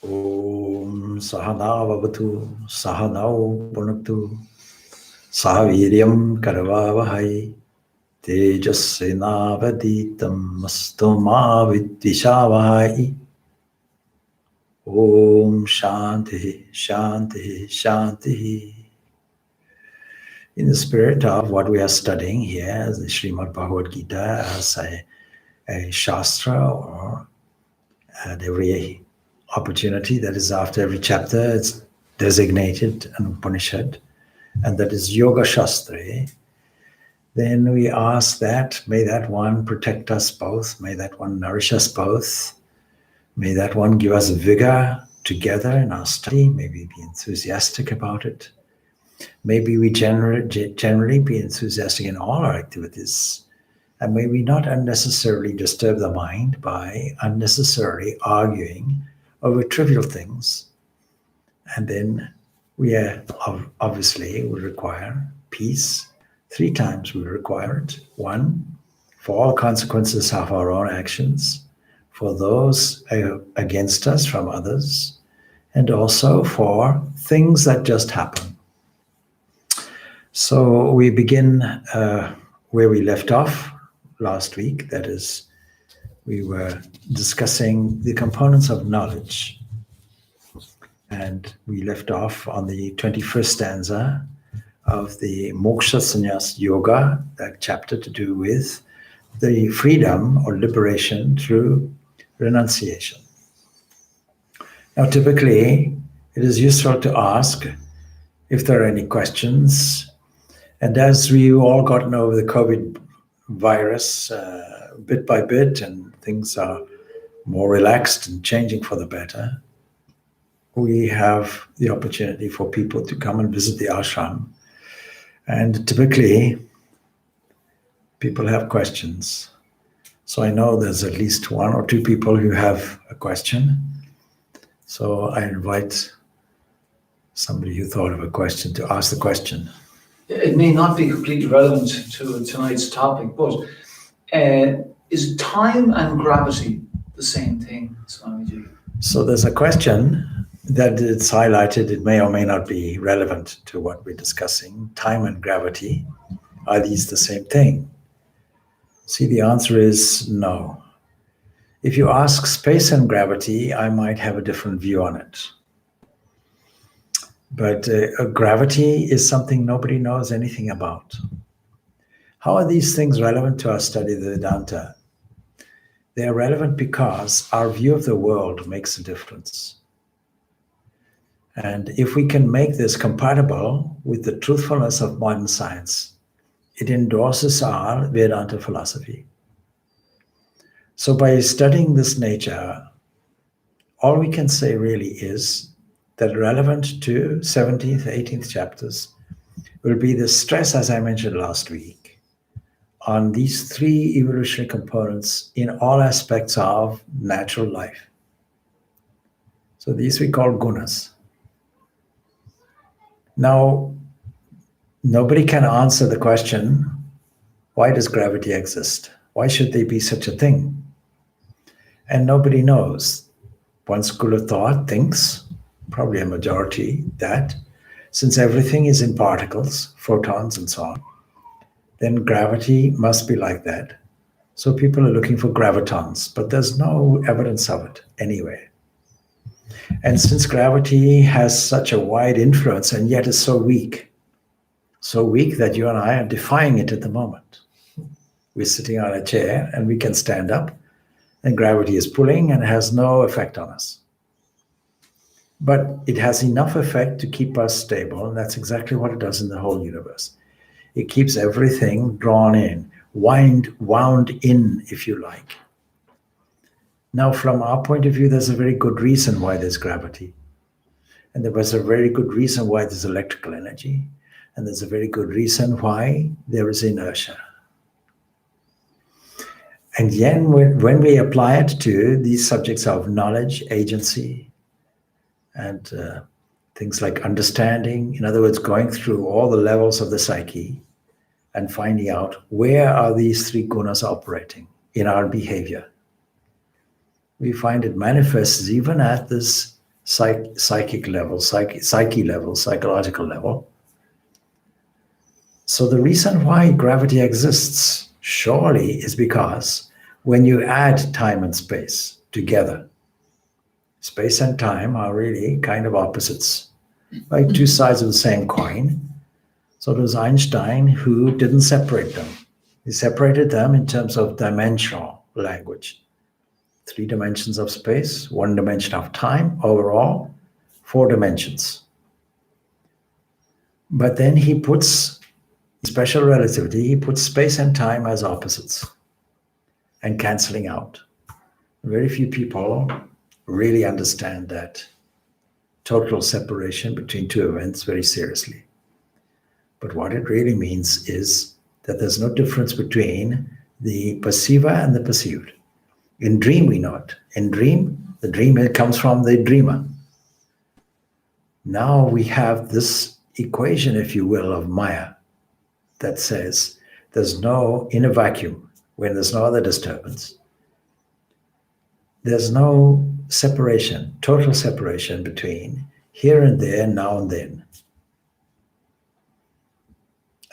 Om Sahana Vavatu Sahanau Punaktu Sahaviryam Karavavahai Tejasvinavaditam Mastoma Vidvishavahai. Om Shanti Shanti Shanti. In the spirit of what we are studying here, the Srimad Bhagavad Gita as a Shastra, or at every opportunity, that is after every chapter, it's designated an Upanishad, and that is Yoga Shastra. Then we ask that, may that one protect us both, may that one nourish us both, may that one give us vigor together in our study, may we be enthusiastic about it. Maybe we generally be enthusiastic in all our activities, and may we not unnecessarily disturb the mind by unnecessarily arguing over trivial things. And then we obviously will require peace. 3 times we require it. 1, for all consequences of our own actions, for those against us from others, and also for things that just happen. So we begin where we left off last week. That is, we were discussing the components of knowledge. And we left off on the 21st stanza of the Moksha Sannyas Yoga, that chapter to do with the freedom or liberation through renunciation. Now, typically, it is useful to ask if there are any questions. And as we've all gotten over the COVID virus bit by bit, and things are more relaxed and changing for the better, we have the opportunity for people to come and visit the ashram. And typically, people have questions. So I know there's at least 1 or 2 people who have a question. So I invite somebody who thought of a question to ask the question. It may not be completely relevant to tonight's topic, but is time and gravity the same thing, Swamiji? So there's a question that it's highlighted. It may or may not be relevant to what we're discussing. Time and gravity, are these the same thing? See, the answer is no. If you ask space and gravity, I might have a different view on it. But gravity is something nobody knows anything about. How are these things relevant to our study of the Vedanta? They are relevant because our view of the world makes a difference. And if we can make this compatible with the truthfulness of modern science, it endorses our Vedanta philosophy. So by studying this nature, all we can say really is that relevant to 17th, 18th chapters will be the stress, as I mentioned last week, on these 3 evolutionary components in all aspects of natural life. So these we call gunas. Now, nobody can answer the question, why does gravity exist? Why should there be such a thing? And nobody knows. One school of thought thinks, probably a majority, that since everything is in particles, photons and so on, then gravity must be like that. So people are looking for gravitons, but there's no evidence of it anywhere. And since gravity has such a wide influence and yet is so weak that you and I are defying it at the moment. We're sitting on a chair and we can stand up, and gravity is pulling and has no effect on us. But it has enough effect to keep us stable, and that's exactly what it does in the whole universe. It keeps everything drawn in, wound in, if you like. Now, from our point of view, there's a very good reason why there's gravity. And there was a very good reason why there's electrical energy. And there's a very good reason why there is inertia. And then when we apply it to these subjects of knowledge, agency, and things like understanding, in other words, going through all the levels of the psyche and finding out where are these 3 gunas operating in our behavior, we find it manifests even at this psychic level, psyche level, psychological level. So the reason why gravity exists surely is because when you add time and space together, space and time are really kind of opposites, like two sides of the same coin. So it was Einstein who didn't separate them. He separated them in terms of dimensional language. 3 dimensions of space, 1 dimension of time, overall 4 dimensions. But then he puts special relativity, he puts space and time as opposites and canceling out. Very few people really understand that total separation between 2 events very seriously. But what it really means is that there's no difference between the perceiver and the perceived. In dream, we know it. In dream, the dream comes from the dreamer. Now we have this equation, if you will, of Maya that says there's no, in a vacuum, when there's no other disturbance, there's no separation, total separation between here and there, now and then.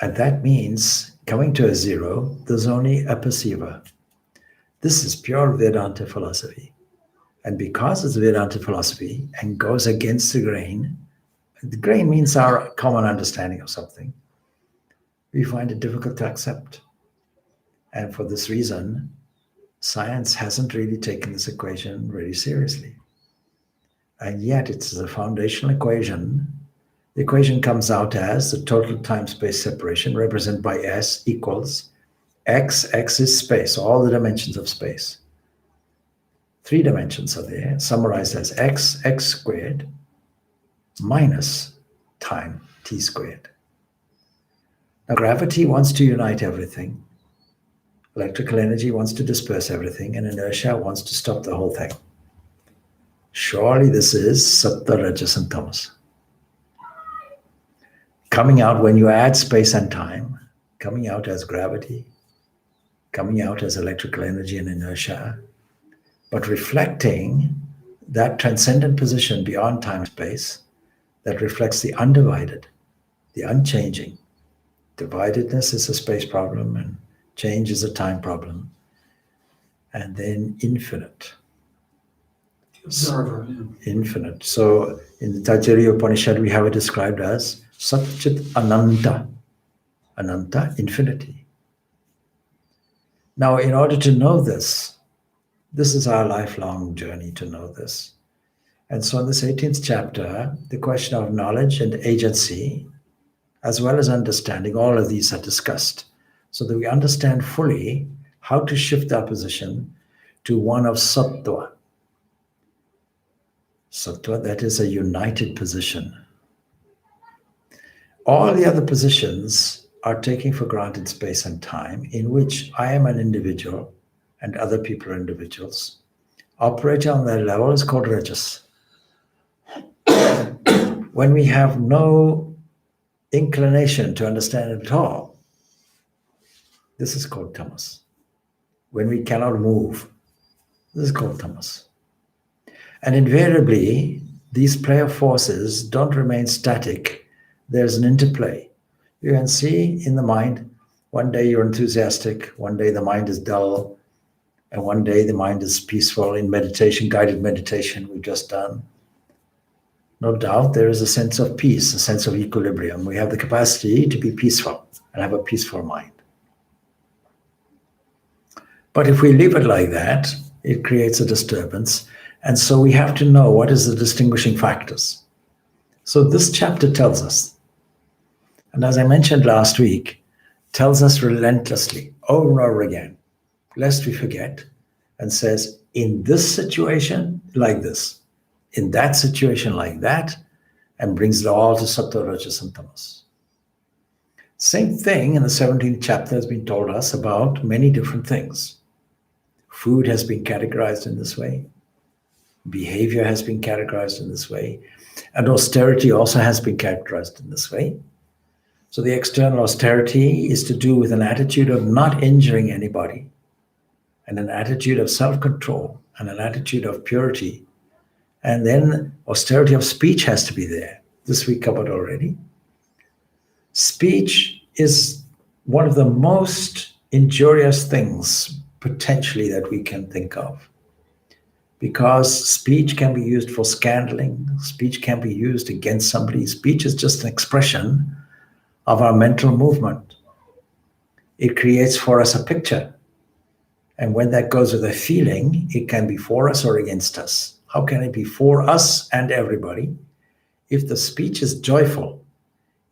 And that means coming to a zero, there's only a perceiver. This is pure Vedanta philosophy. And because it's Vedanta philosophy and goes against the grain means our common understanding of something, we find it difficult to accept. And for this reason, science hasn't really taken this equation very seriously. And yet it's a foundational equation. The equation comes out as the total time-space separation represented by S equals X is space, all the dimensions of space. 3 dimensions are there, summarized as X squared, minus time, T squared. Now gravity wants to unite everything. Electrical energy wants to disperse everything, and inertia wants to stop the whole thing. Surely this is Sattva, Rajas, and Tamas. Coming out when you add space and time, coming out as gravity, coming out as electrical energy and inertia, but reflecting that transcendent position beyond time and space that reflects the undivided, the unchanging. Dividedness is a space problem and change is a time problem. And then infinite. Observer, yeah. Infinite. So in the Taittiriya Upanishad, we have it described as Satchit Ananta. Ananta, infinity. Now, in order to know this is our lifelong journey to know this. And so in this 18th chapter, the question of knowledge and agency, as well as understanding, all of these are discussed so that we understand fully how to shift our position to one of sattva. Sattva, that is a united position. All the other positions are taking for granted space and time, in which I am an individual and other people are individuals. Operating on that level is called rajas. When we have no inclination to understand it at all, this is called tamas. When we cannot move, this is called tamas. And invariably, these play of forces don't remain static. There's an interplay. You can see in the mind, one day you're enthusiastic, one day the mind is dull, and one day the mind is peaceful in meditation, guided meditation we've just done. No doubt there is a sense of peace, a sense of equilibrium. We have the capacity to be peaceful and have a peaceful mind. But if we leave it like that, it creates a disturbance. And so we have to know what is the distinguishing factors. So this chapter tells us, and as I mentioned last week, tells us relentlessly over and over again, lest we forget, and says, in this situation, like this, in that situation, like that, and brings it all to Sattva, Rajas, and Tamas. Same thing in the 17th chapter has been told us about many different things. Food has been categorized in this way. Behavior has been categorized in this way. And austerity also has been categorized in this way. So the external austerity is to do with an attitude of not injuring anybody, and an attitude of self-control, and an attitude of purity, And then austerity of speech has to be there. This we covered already. Speech is one of the most injurious things potentially that we can think of, because speech can be used for scandaling, speech can be used against somebody. Speech is just an expression of our mental movement. It creates for us a picture. And when that goes with a feeling, it can be for us or against us. How can it be for us and everybody if the speech is joyful,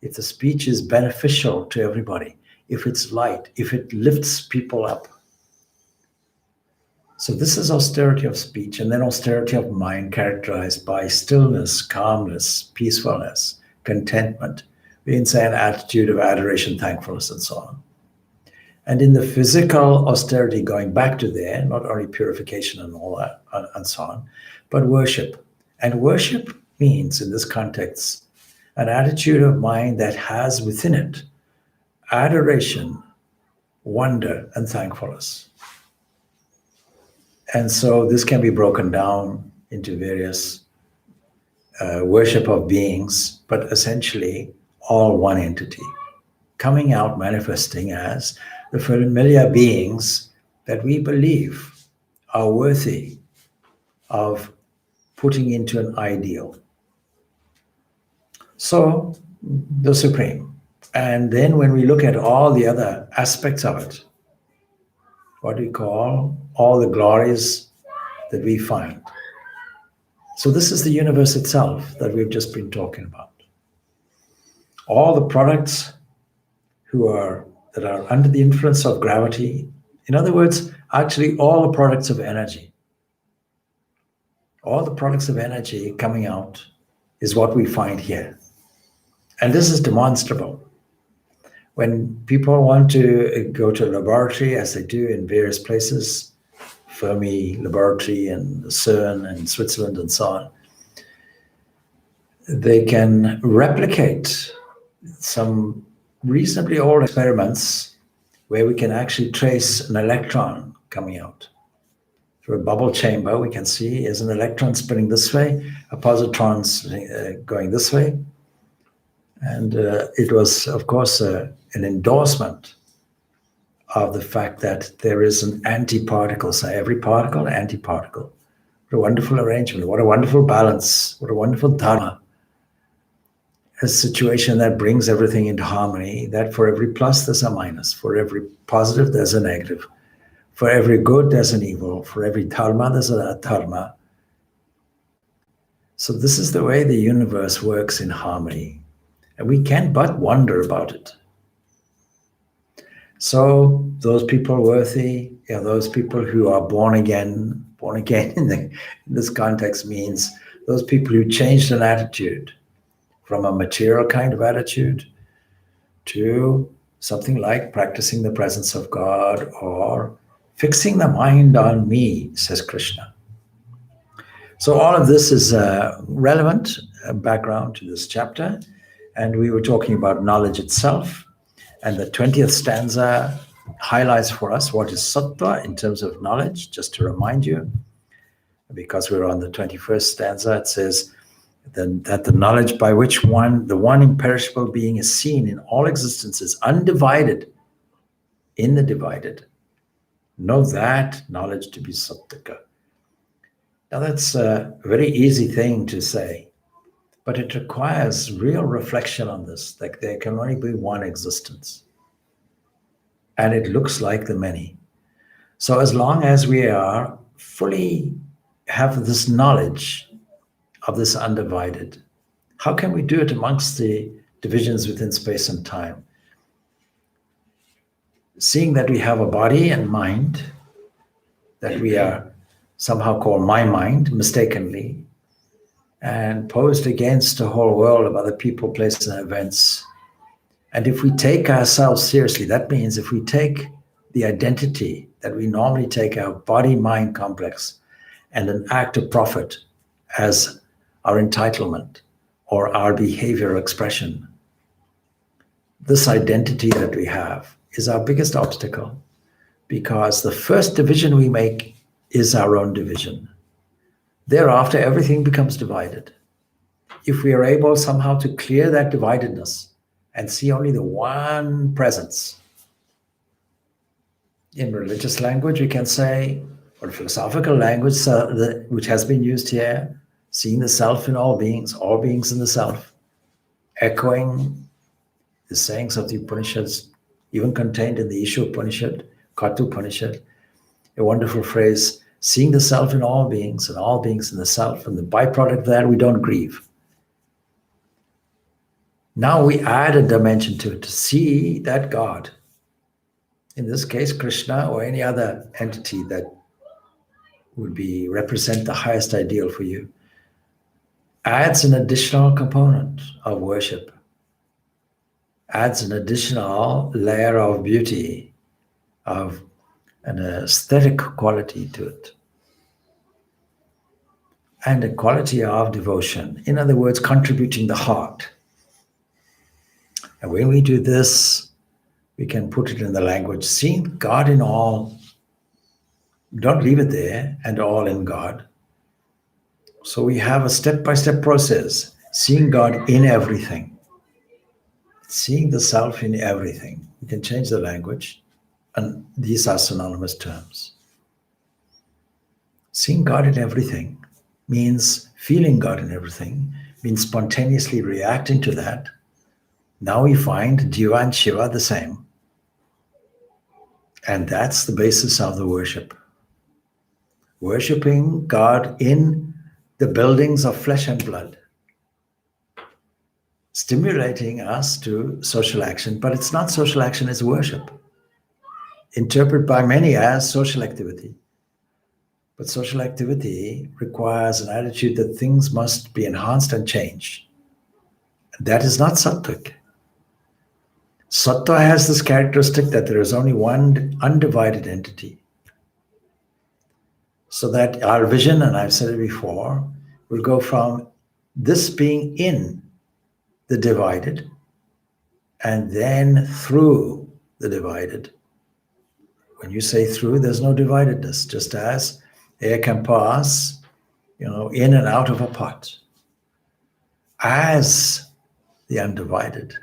if the speech is beneficial to everybody, if it's light, if it lifts people up? So this is austerity of speech, and then austerity of mind, characterized by stillness, calmness, peacefulness, contentment. We can say an attitude of adoration, thankfulness, and so on. And in the physical austerity, going back to there, not only purification and all that, and so on, but worship. And worship means, in this context, an attitude of mind that has within it adoration, wonder, and thankfulness. And so this can be broken down into various worship of beings, but essentially all one entity, coming out, manifesting as the familiar beings that we believe are worthy of putting into an ideal. So the Supreme. And then when we look at all the other aspects of it, what we call all the glories that we find. So this is the universe itself that we've just been talking about. All the products that are under the influence of gravity. In other words, actually all the products of energy. All the products of energy coming out is what we find here. And this is demonstrable. When people want to go to a laboratory, as they do in various places, Fermi Laboratory and CERN in Switzerland and so on, they can replicate some reasonably old experiments where we can actually trace an electron coming out. Through a bubble chamber, we can see is an electron spinning this way, a positron going this way. And it was, of course, an endorsement of the fact that there is an antiparticle. So every particle, antiparticle. What a wonderful arrangement. What a wonderful balance. What a wonderful dharma. A situation that brings everything into harmony, that for every plus, there's a minus. For every positive, there's a negative. For every good, there's an evil. For every dharma, there's a dharma. So this is the way the universe works in harmony. And we can't but wonder about it. So those people worthy, those people who are born again in this context means those people who changed an attitude from a material kind of attitude to something like practicing the presence of God or fixing the mind on me, says Krishna. So all of this is relevant background to this chapter. And we were talking about knowledge itself. And the 20th stanza highlights for us what is sattva in terms of knowledge, just to remind you. Because we're on the 21st stanza, it says that the knowledge by which the one imperishable being is seen in all existences, undivided in the divided. Know that knowledge to be sattvika. Now that's a very easy thing to say, but it requires real reflection on this. Like there can only be one existence. And it looks like the many. So as long as we are fully have this knowledge of this undivided, how can we do it amongst the divisions within space and time? Seeing that we have a body and mind, that we are somehow called my mind, mistakenly, and posed against a whole world of other people, places, and events. And if we take ourselves seriously, that means if we take the identity that we normally take our body-mind complex and an act of profit as our entitlement or our behavior expression, this identity that we have is our biggest obstacle, because the first division we make is our own division. Thereafter, everything becomes divided. If we are able somehow to clear that dividedness and see only the one presence, in religious language, we can say, or philosophical language, which has been used here, seeing the self in all beings in the self, echoing the sayings of the Upanishads, even contained in the Isha Upanishad, Katha Upanishad, a wonderful phrase, seeing the self in all beings and all beings in the self, and the byproduct of that, we don't grieve. Now we add a dimension to it, to see that God, in this case Krishna or any other entity that would represent the highest ideal for you, adds an additional component of worship, adds an additional layer of beauty, of an aesthetic quality to it, and a quality of devotion. In other words, contributing the heart. And when we do this, we can put it in the language, seeing God in all. Don't leave it there, and all in God. So we have a step-by-step process, seeing God in everything, seeing the self in everything. We can change the language, and these are synonymous terms. Seeing God in everything means feeling God in everything, means spontaneously reacting to that. Now we find Jiva and Shiva the same. And that's the basis of the worship. Worshipping God in the buildings of flesh and blood, stimulating us to social action, but it's not social action, it's worship. Interpreted by many as social activity. But social activity requires an attitude that things must be enhanced and changed. That is not sattvic. Sattva has this characteristic that there is only one undivided entity. So that our vision, and I've said it before, will go from this being in the divided and then through the divided. When you say through, there's no dividedness, just as air can pass, in and out of a pot. As the undivided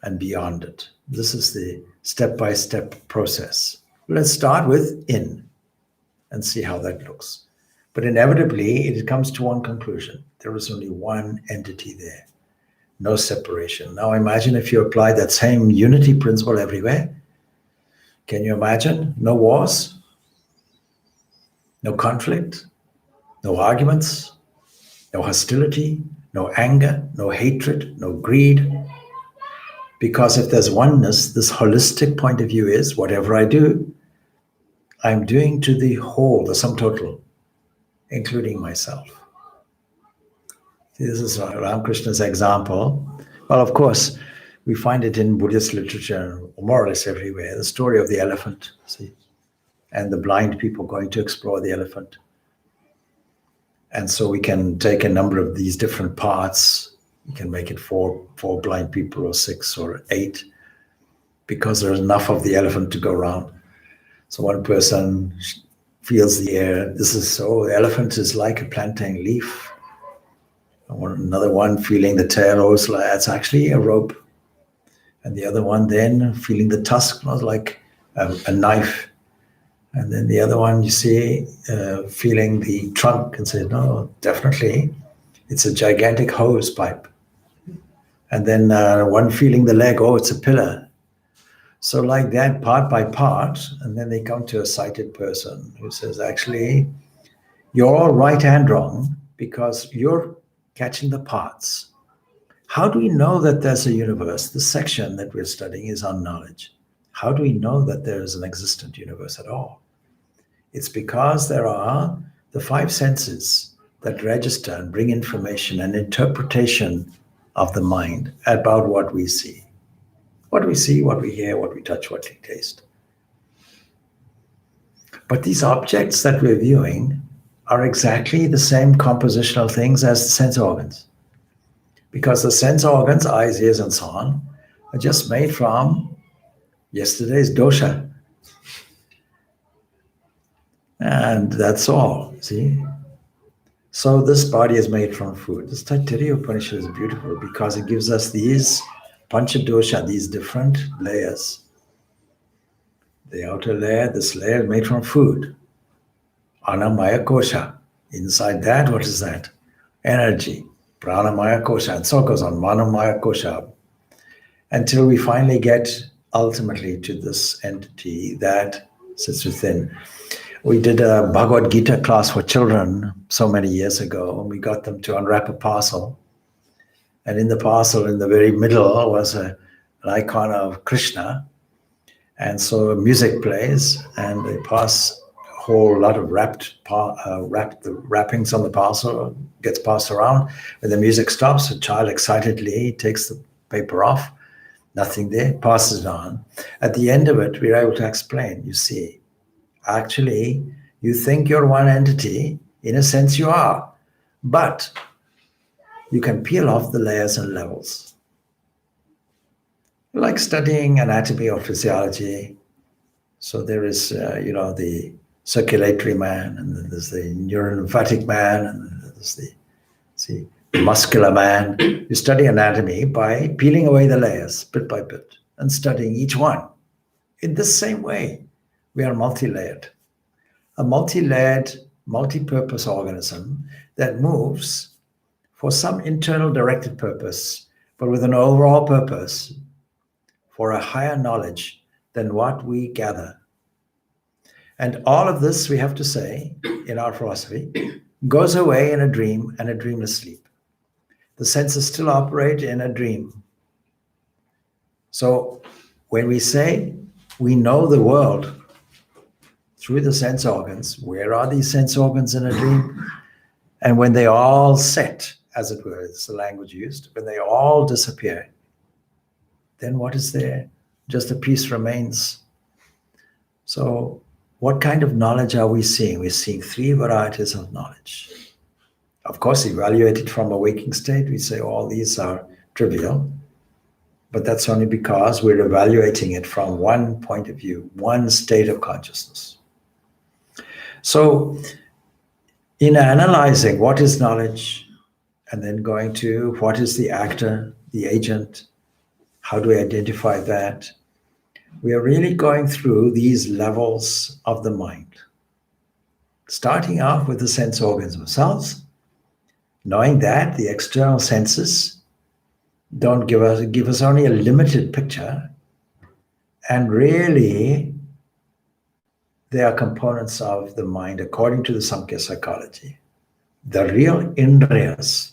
and beyond it. This is the step-by-step process. Let's start with in and see how that looks. But inevitably, it comes to one conclusion. There is only one entity there. No separation. Now imagine if you apply that same unity principle everywhere. Can you imagine? No wars, no conflict, no arguments, no hostility, no anger, no hatred, no greed. Because if there's oneness, this holistic point of view is whatever I do, I'm doing to the whole, the sum total, including myself. This is Ramakrishna's example. Well, of course, we find it in Buddhist literature, more or less everywhere, the story of the elephant, see, and the blind people going to explore the elephant. And so we can take a number of these different parts. You can make it four blind people or 6 or 8, because there's enough of the elephant to go around. So one person feels the air. This is so, the elephant is like a plantain leaf. Another one feeling the tail, oh, it's actually a rope. And the other one then feeling the tusk, was like a knife. And then the other one, you see, feeling the trunk and say, no, definitely, it's a gigantic hose pipe. And then one feeling the leg, oh, it's a pillar. So like that, part by part, and then they come to a sighted person who says, actually, you're all right and wrong because you're catching the parts. How do we know that there's a universe? The section that we're studying is on knowledge. How do we know that there is an existent universe at all? It's because there are the 5 senses that register and bring information and interpretation of the mind about what we see. What we see, what we hear, what we touch, what we taste. But these objects that we're viewing are exactly the same compositional things as the sense organs. Because the sense organs, eyes, ears, and so on, are just made from yesterday's dosha. And that's all, see? So this body is made from food. This Taittiriya Upanishad is beautiful because it gives us these panchadosha, these different layers. The outer layer, this layer is made from food. Anamaya kosha. Inside that, what is that? Energy. Pranamaya kosha. And so it goes on. Manomaya kosha. Until we finally get ultimately to this entity that sits within. We did a Bhagavad Gita class for children so many years ago, and we got them to unwrap a parcel. And in the parcel, in the very middle, was an icon of Krishna. And so music plays, and they pass a whole lot of the wrappings on the parcel gets passed around. When the music stops, a child excitedly takes the paper off, nothing there, passes it on. At the end of it, we're able to explain, you see, actually, you think you're one entity, in a sense you are, but you can peel off the layers and levels. Like studying anatomy or physiology. So there is, the circulatory man, and then there's the neurolymphatic man, and then there's the muscular man. You study anatomy by peeling away the layers bit by bit and studying each one. In this same way, we are multi-layered. A multi-layered, multi-purpose organism that moves for some internal directed purpose, but with an overall purpose for a higher knowledge than what we gather. And all of this, we have to say, in our philosophy, goes away in a dream and a dreamless sleep. The senses still operate in a dream. So when we say we know the world through the sense organs, where are these sense organs in a dream? And when they all set, as it were, it's the language used, when they all disappear, then what is there? Just a piece remains. So what kind of knowledge are we seeing? We're seeing three varieties of knowledge. Of course, evaluated from a waking state, we say all these are trivial, but that's only because we're evaluating it from one point of view, one state of consciousness. So in analyzing what is knowledge, and then going to what is the actor, the agent, how do we identify that? We are really going through these levels of the mind. Starting off with the sense organs themselves, knowing that the external senses don't give us only a limited picture, and really they are components of the mind according to the Samkhya psychology. The real indriyas,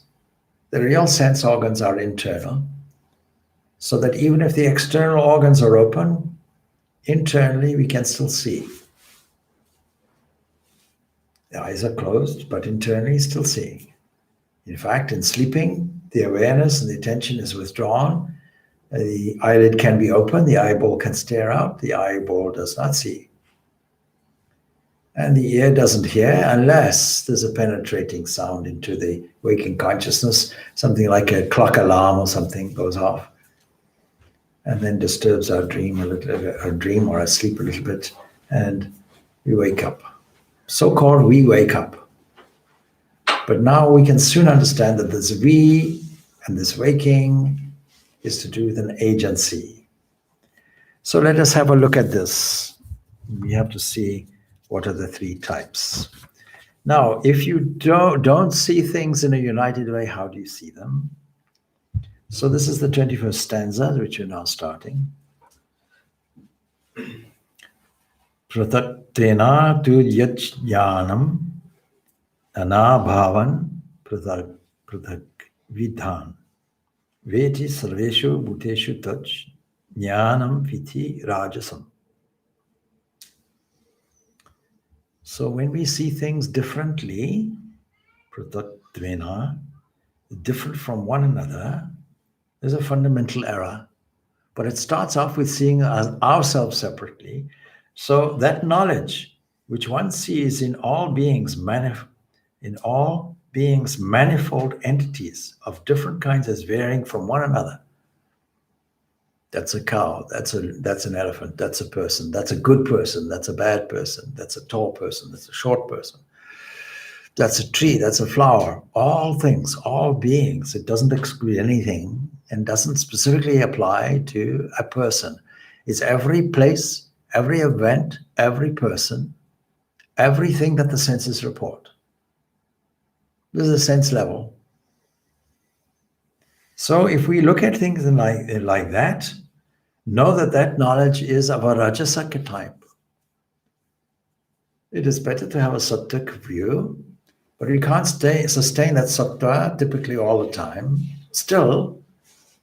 the real sense organs are internal, so that even if the external organs are open, internally we can still see. The eyes are closed, but internally still seeing. In fact, in sleeping, the awareness and the attention is withdrawn. The eyelid can be open, the eyeball can stare out, the eyeball does not see. And the ear doesn't hear unless there's a penetrating sound into the waking consciousness, something like a clock alarm or something goes off, and then disturbs our dream or our sleep a little bit, and we wake up. So-called we wake up. But now we can soon understand that this we and this waking is to do with an agency. So let us have a look at this. We have to see what are the three types. Now, if you don't see things in a united way, how do you see them? So this is the 21st stanza, which we're now starting. Prataktena tu yajnanam anabhavan pratak vidhan veti sarveshu bhuteshu taj jnanam viti rajasam. So when we see things differently, pratatvena, different from one another, there's a fundamental error. But it starts off with seeing ourselves separately. So that knowledge, which one sees in all beings, manifold entities of different kinds as varying from one another. That's a cow, that's an elephant, that's a person, that's a good person, that's a bad person, that's a tall person, that's a short person. That's a tree, that's a flower, all things, all beings. It doesn't exclude anything and doesn't specifically apply to a person. It's every place, every event, every person, everything that the senses report. This is a sense level. So if we look at things like that, know that that knowledge is of a Rajasaka type. It is better to have a sattvic view, but we can't sustain that sattva typically all the time. Still,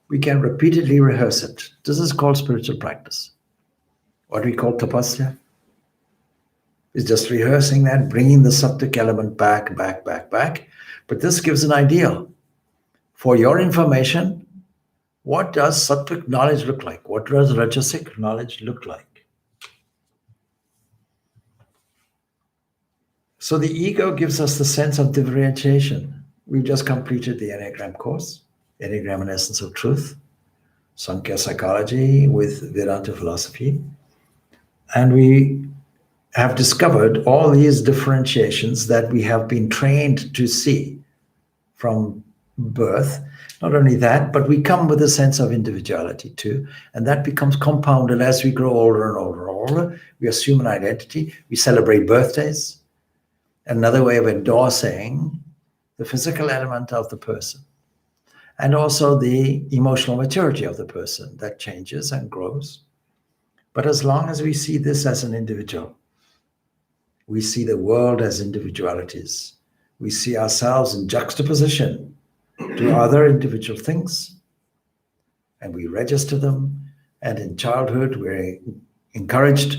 we can repeatedly rehearse it. This is called spiritual practice. What we call tapasya is just rehearsing that, bringing the sattvic element back. But this gives an ideal. For your information, what does sattvic knowledge look like? What does rajasic knowledge look like? So the ego gives us the sense of differentiation. We've just completed the Enneagram course, Enneagram and Essence of Truth, Sankhya Psychology with Vedanta philosophy. And we have discovered all these differentiations that we have been trained to see from birth. Not only that, but we come with a sense of individuality too. And that becomes compounded as we grow older and older and older. We assume an identity. We celebrate birthdays. Another way of endorsing the physical element of the person. And also the emotional maturity of the person that changes and grows. But as long as we see this as an individual, we see the world as individualities. We see ourselves in juxtaposition to other individual things, and we register them. And in childhood, we're encouraged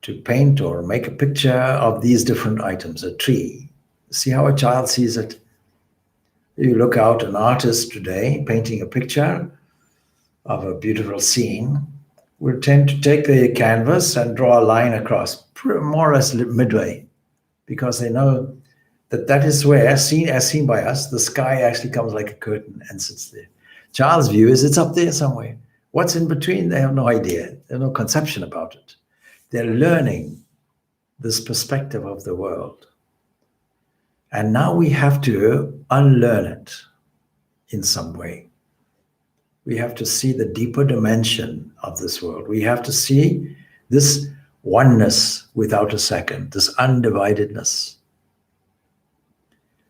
to paint or make a picture of these different items, a tree. See how a child sees it. You look out, an artist today painting a picture of a beautiful scene will tend to take the canvas and draw a line across, more or less midway, because they know that that is where, as seen by us, the sky actually comes like a curtain and sits there. Child's view is it's up there somewhere. What's in between? They have no idea. They have no conception about it. They're learning this perspective of the world. And now we have to unlearn it in some way. We have to see the deeper dimension of this world. We have to see this oneness without a second, this undividedness.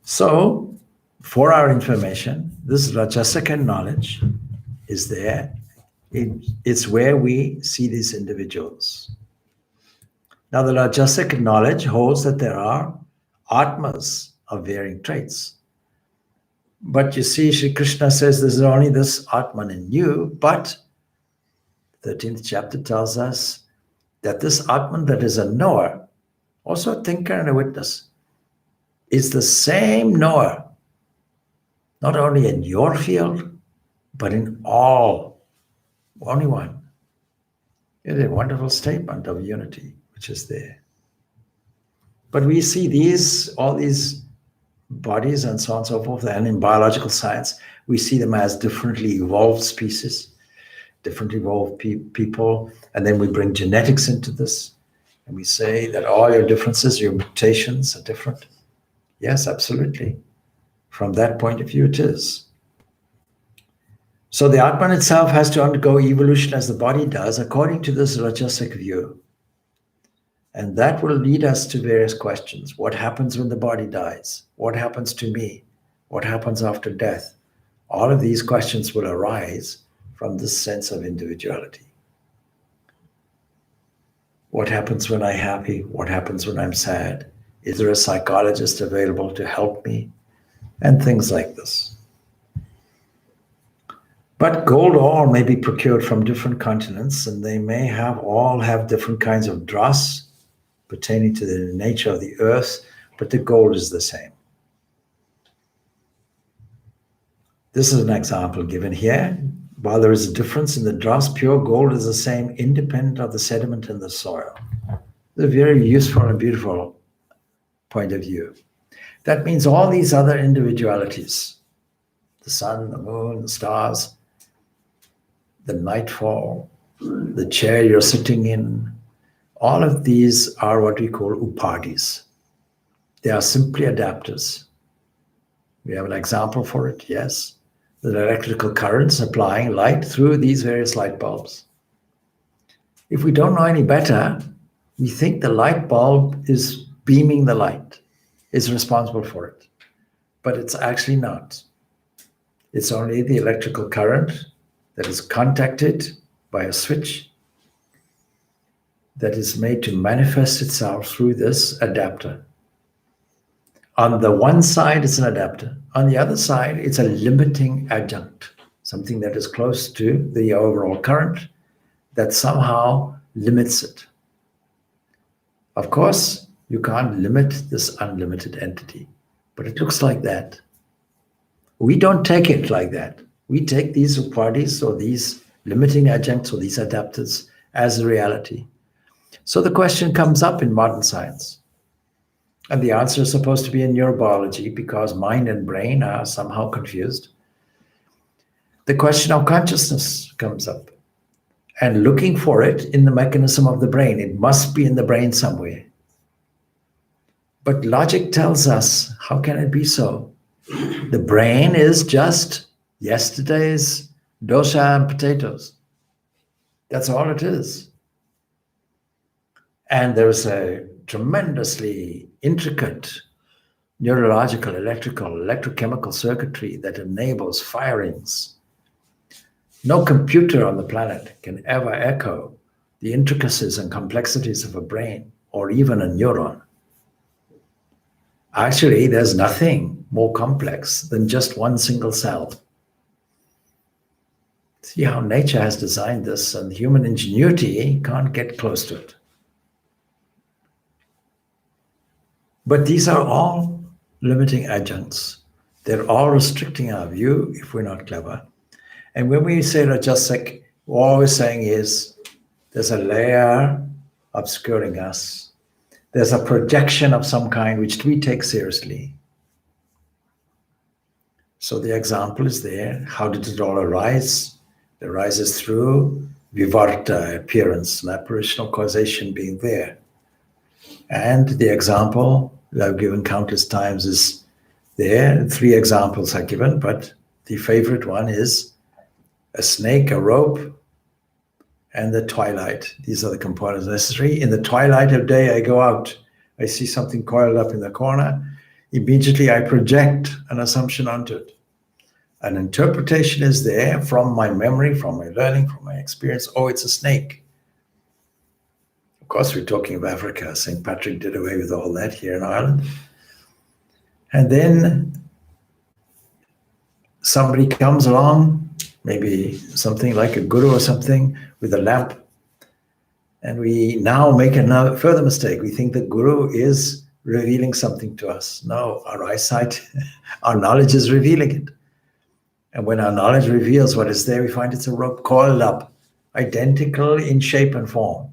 So, for our information, this Rajasaka knowledge is there. It's where we see these individuals. Now, the Rajasic knowledge holds that there are Atmas of varying traits. But you see, Sri Krishna says there's only this Atman in you, but 13th chapter tells us that this Atman that is a knower, also a thinker and a witness, is the same knower, not only in your field, but in all, only one. It's a wonderful statement of unity, which is there. But we see all these bodies and so on and so forth, and in biological science, we see them as differently evolved species, differently evolved people, and then we bring genetics into this, and we say that all your differences, your mutations are different. Yes, absolutely. From that point of view, it is. So the Atman itself has to undergo evolution as the body does, according to this Rajasic view. And that will lead us to various questions. What happens when the body dies? What happens to me? What happens after death? All of these questions will arise from this sense of individuality. What happens when I'm happy? What happens when I'm sad? Is there a psychologist available to help me? And things like this. But gold ore may be procured from different continents, and they may all have different kinds of dross pertaining to the nature of the earth, but the gold is the same. This is an example given here. While there is a difference in the dross, pure gold is the same, independent of the sediment in the soil. It's a very useful and beautiful point of view. That means all these other individualities, the sun, the moon, the stars, the nightfall, the chair you're sitting in, all of these are what we call upadis. They are simply adapters. We have an example for it, yes. The electrical currents applying light through these various light bulbs. If we don't know any better, we think the light bulb is beaming the light, is responsible for it. But it's actually not. It's only the electrical current that is contacted by a switch that is made to manifest itself through this adapter. On the one side, it's an adapter. On the other side, it's a limiting adjunct, something that is close to the overall current that somehow limits it. Of course, you can't limit this unlimited entity, but it looks like that. We don't take it like that. We take these parties or these limiting adjuncts or these adapters as a reality. So the question comes up in modern science. And the answer is supposed to be in neurobiology because mind and brain are somehow confused. The question of consciousness comes up. And looking for it in the mechanism of the brain. It must be in the brain somewhere. But logic tells us, how can it be so? The brain is just yesterday's dosha and potatoes. That's all it is. And there's a tremendously intricate neurological, electrical, electrochemical circuitry that enables firings. No computer on the planet can ever echo the intricacies and complexities of a brain or even a neuron. Actually, there's nothing more complex than just one single cell. See how nature has designed this, and human ingenuity can't get close to it. But these are all limiting adjuncts. They're all restricting our view if we're not clever. And when we say Rajasic, all we're saying is there's a layer obscuring us. There's a projection of some kind which we take seriously. So the example is there. How did it all arise? It arises through vivarta, appearance, and apparitional causation being there. And the example that I've given countless times is there. 3 examples are given, but the favorite one is a snake, a rope, and the twilight. These are the components necessary. In the twilight of day, I go out. I see something coiled up in the corner. Immediately, I project an assumption onto it. An interpretation is there from my memory, from my learning, from my experience. Oh, it's a snake. Of course, we're talking of Africa. St. Patrick did away with all that here in Ireland. And then somebody comes along, maybe something like a guru or something, with a lamp. And we now make another further mistake. We think the guru is revealing something to us. No, our eyesight, our knowledge is revealing it. And when our knowledge reveals what is there, we find it's a rope coiled up, identical in shape and form.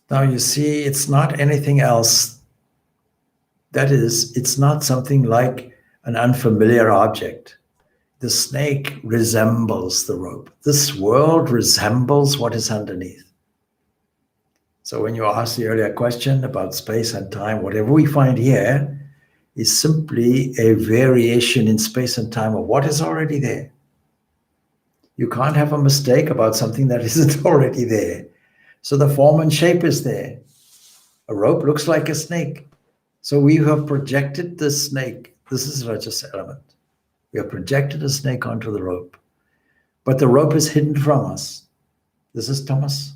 Now you see, it's not anything else. That is, it's not something like an unfamiliar object. The snake resembles the rope. This world resembles what is underneath. So when you ask the earlier question about space and time, whatever we find here is simply a variation in space and time of what is already there. You can't have a mistake about something that isn't already there. So the form and shape is there. A rope looks like a snake. So we have projected the snake. This is a Rajas element. We have projected a snake onto the rope. But the rope is hidden from us. This is tamas.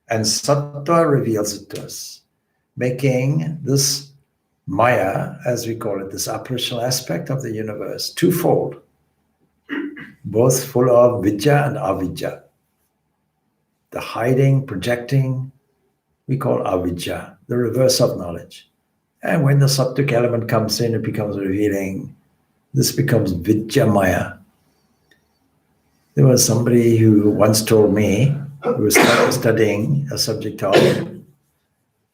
And sattva reveals it to us, making this Maya, as we call it, this apparitional aspect of the universe, twofold, both full of vidya and avidya. The hiding, projecting, we call avidya, the reverse of knowledge. And when the sattvic element comes in, it becomes revealing. This becomes vidya maya. There was somebody who once told me, who was studying a subject of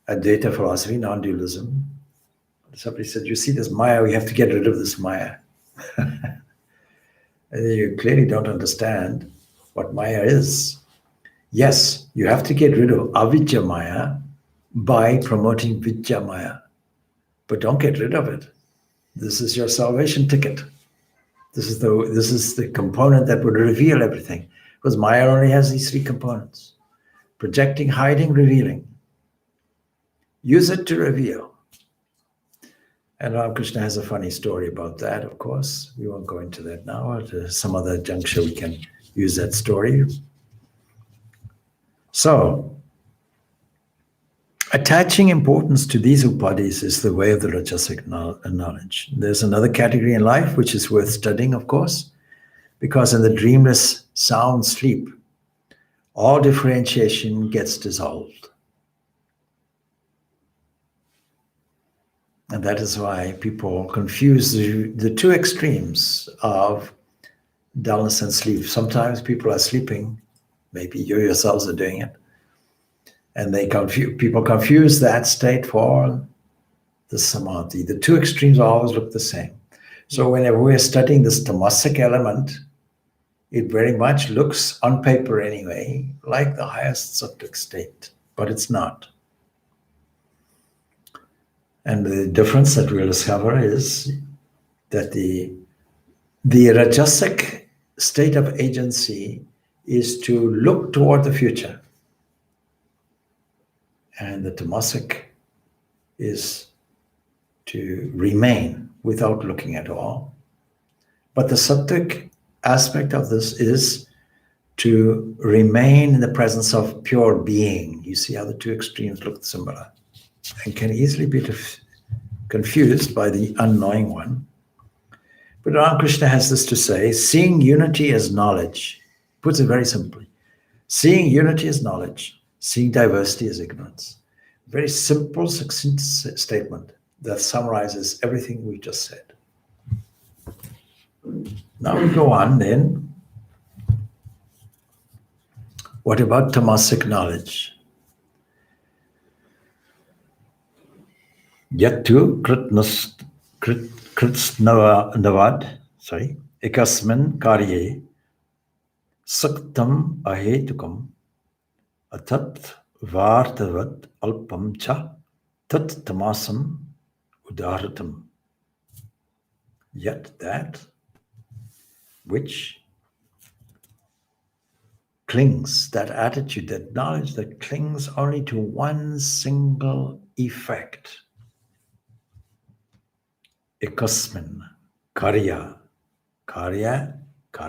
Advaita philosophy, non-dualism. Somebody said, you see this Maya, we have to get rid of this Maya. And you clearly don't understand what Maya is. Yes, you have to get rid of avidya Maya by promoting vidya Maya. but don't get rid of it. This is your salvation ticket. This is the component that would reveal everything. Because Maya only has these three components: projecting, hiding, revealing. Use it to reveal. And Ramakrishna has a funny story about that, of course. We won't go into that now. At some other juncture, we can use that story. So, attaching importance to these upadhis is the way of the Rajasic knowledge. There's another category in life which is worth studying, of course, because in the dreamless sound sleep, all differentiation gets dissolved. And that is why people confuse the two extremes of dullness and sleep. Sometimes people are sleeping, maybe you yourselves are doing it, and people confuse that state for the samadhi. The two extremes always look the same. So whenever we're studying this tamasic element, it very much looks, on paper anyway, like the highest sattvic state, but it's not. And the difference that we'll discover is that the Rajasic state of agency is to look toward the future. And the Tamasic is to remain without looking at all. But the Sattvic aspect of this is to remain in the presence of pure being. You see how the two extremes look similar and can easily be confused by the unknowing one. But Ramakrishna has this to say: seeing unity as knowledge, puts it very simply. Seeing unity as knowledge, seeing diversity as ignorance. Very simple, succinct statement that summarizes everything we just said. Now we go on then. What about tamasic knowledge? Yattu kritsnavad, ekasmin karye saktam ahetukam atat vartavat alpam cha tat tamasam udaratam. Yet that which clings, that attitude, that knowledge that clings only to one single effect. Ekasmin, karya,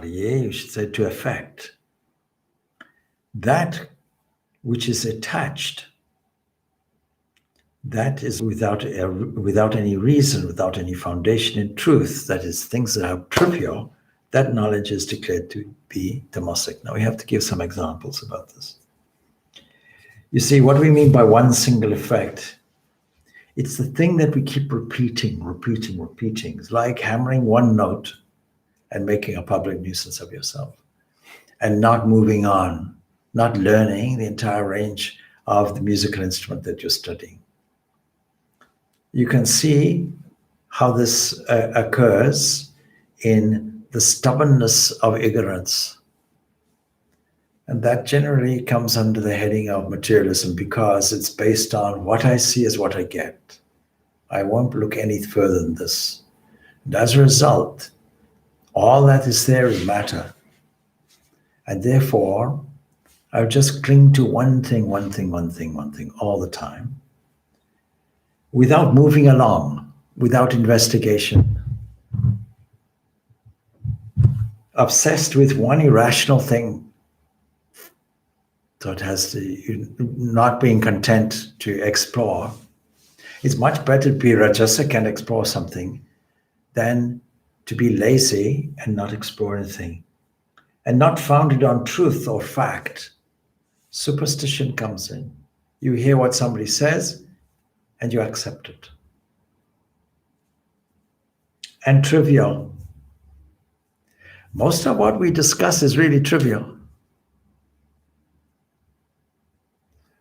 you should say to effect. That which is attached, that is without any reason, without any foundation in truth, that is things that are trivial, that knowledge is declared to be tamasic. Now we have to give some examples about this. You see, what do we mean by one single effect? It's the thing that we keep repeating. It's like hammering one note and making a public nuisance of yourself and not moving on, not learning the entire range of the musical instrument that you're studying. You can see how this occurs in the stubbornness of ignorance. And that generally comes under the heading of materialism because it's based on what I see is what I get. I won't look any further than this. And as a result, all that is there is matter. And therefore, I just cling to one thing all the time, without moving along, without investigation. Obsessed with one irrational thing. So it has to, not being content to explore. It's much better to be rajasic and explore something than to be lazy and not explore anything. And not founded on truth or fact. Superstition comes in. You hear what somebody says and you accept it. And trivial. Most of what we discuss is really trivial.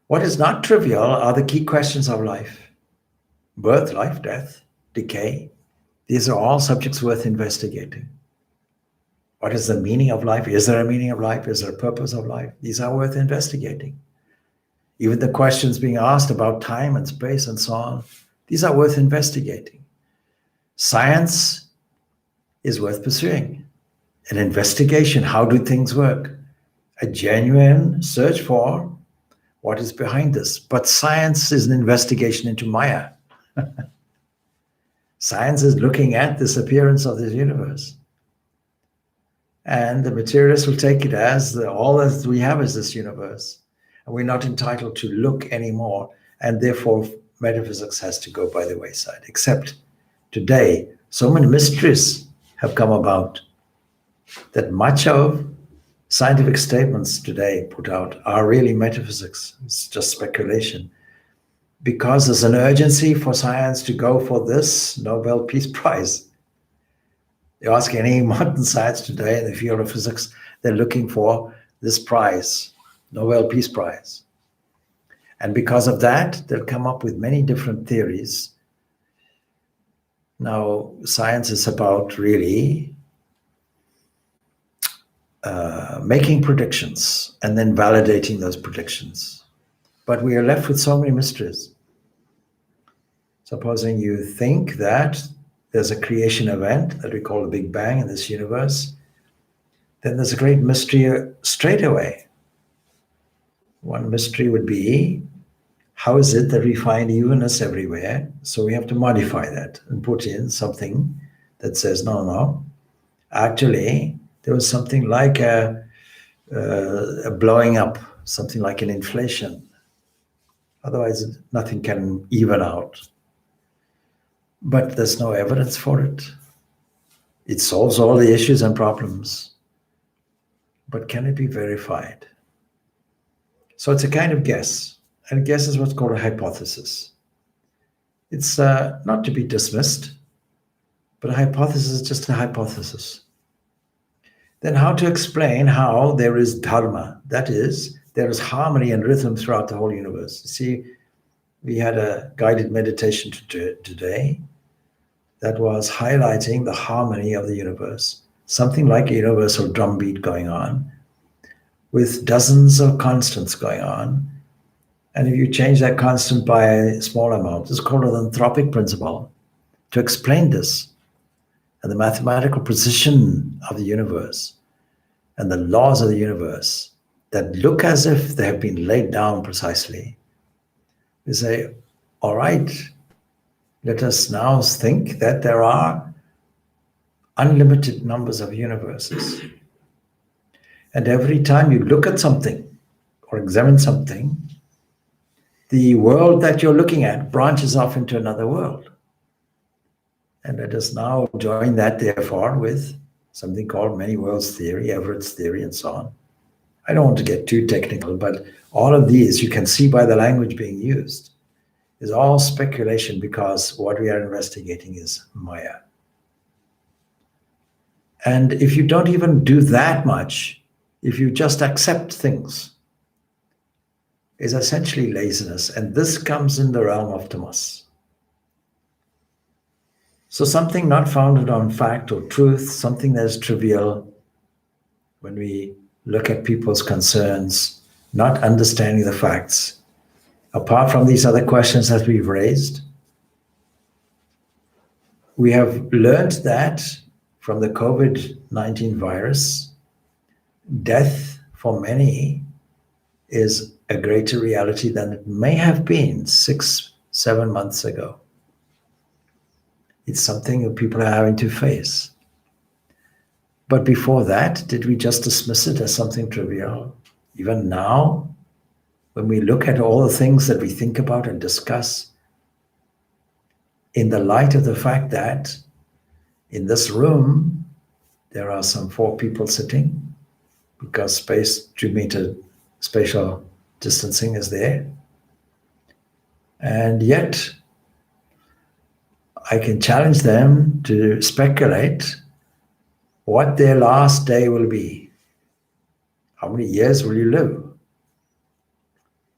What is not trivial are the key questions of life. Birth, life, death, decay. These are all subjects worth investigating. What is the meaning of life? Is there a meaning of life? Is there a purpose of life? These are worth investigating. Even the questions being asked about time and space and so on, These are worth investigating. Science is worth pursuing. An investigation, how do things work? A genuine search for what is behind this. But science is an investigation into Maya. Science is looking at this appearance of this universe. And the materialists will take it as all that we have is this universe. And we're not entitled to look anymore. And therefore, metaphysics has to go by the wayside. Except today, so many mysteries have come about that much of scientific statements today put out are really metaphysics. It's just speculation. Because there's an urgency for science to go for this Nobel Peace Prize. You ask any modern science today in the field of physics, they're looking for this prize, Nobel Peace Prize. And because of that, they'll come up with many different theories. Now, science is about really making predictions and then validating those predictions. But we are left with so many mysteries. Supposing you think that there's a creation event that we call the Big Bang in this universe, then there's a great mystery straight away. One mystery would be, how is it that we find evenness everywhere? So we have to modify that and put in something that says, no. Actually, there was something like a blowing up, something like an inflation. Otherwise, nothing can even out. But there's no evidence for it. It solves all the issues and problems. But can it be verified? So it's a kind of guess. And a guess is what's called a hypothesis. It's not to be dismissed, but a hypothesis is just a hypothesis. Then how to explain how there is dharma, that is, there is harmony and rhythm throughout the whole universe. You see, we had a guided meditation today that was highlighting the harmony of the universe, something like a universal drumbeat going on, with dozens of constants going on. And if you change that constant by a small amount, it's called an anthropic principle to explain this. And the mathematical precision of the universe and the laws of the universe that look as if they have been laid down precisely. We say, all right, let us now think that there are unlimited numbers of universes. And every time you look at something or examine something, the world that you're looking at branches off into another world. And let us now join that, therefore, with something called many worlds theory, Everett's theory, and so on. I don't want to get too technical, but all of these, you can see by the language being used, is all speculation because what we are investigating is Maya. And if you don't even do that much, if you just accept things, is essentially laziness. And this comes in the realm of tamas. So something not founded on fact or truth, something that is trivial, when we look at people's concerns, not understanding the facts, apart from these other questions that we've raised, we have learned that from the COVID-19 virus, death for many is a greater reality than it may have been 6-7 months ago. It's something that people are having to face. But before that, did we just dismiss it as something trivial? Even now, when we look at all the things that we think about and discuss, in the light of the fact that in this room, there are some 4 people sitting, because 2-meter spatial distancing is there. And yet, I can challenge them to speculate what their last day will be. How many years will you live?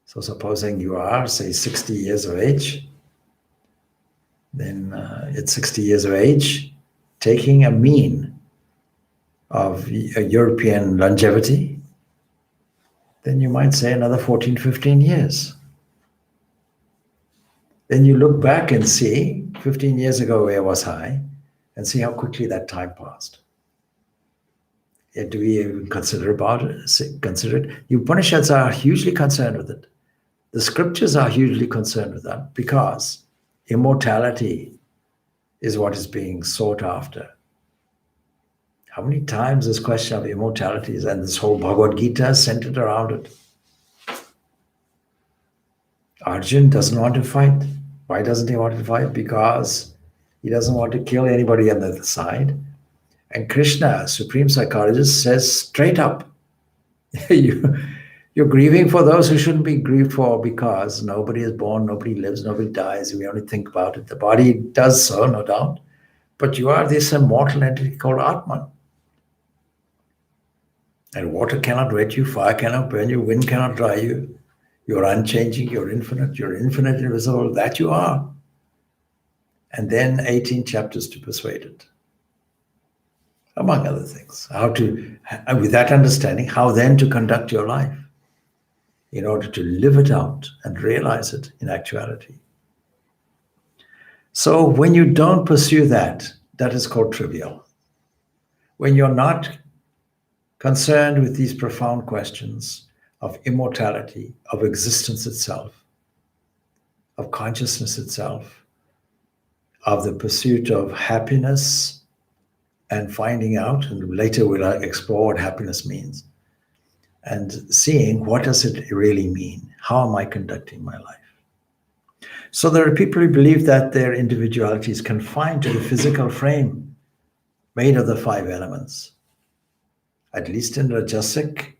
So supposing you are, say, 60 years of age, then at 60 years of age, taking a mean of a European longevity, then you might say another 14, 15 years. then you look back and see 15 years ago where was I, and see how quickly that time passed. Yet do we even consider it? The Upanishads are hugely concerned with it. The scriptures are hugely concerned with that because immortality is what is being sought after. How many times this question of immortality is, and this whole Bhagavad Gita is centered around it. Arjun doesn't want to fight. Why doesn't he want to fight? Because he doesn't want to kill anybody on the other side. And Krishna, supreme psychologist, says straight up, you're grieving for those who shouldn't be grieved for, because nobody is born, nobody lives, nobody dies. We only think about it. The body does so, no doubt. But you are this immortal entity called Atman. And water cannot wet you, fire cannot burn you, wind cannot dry you. You're unchanging, you're infinite invisible, that you are. And then 18 chapters to persuade it. Among other things, how to, with that understanding, how then to conduct your life in order to live it out and realize it in actuality. So when you don't pursue that, that is called trivial. When you're not concerned with these profound questions of immortality, of existence itself, of consciousness itself, of the pursuit of happiness, and finding out, and later we'll explore what happiness means, and seeing what does it really mean? How am I conducting my life? So there are people who believe that their individuality is confined to the physical frame made of the 5 elements. At least in Rajasic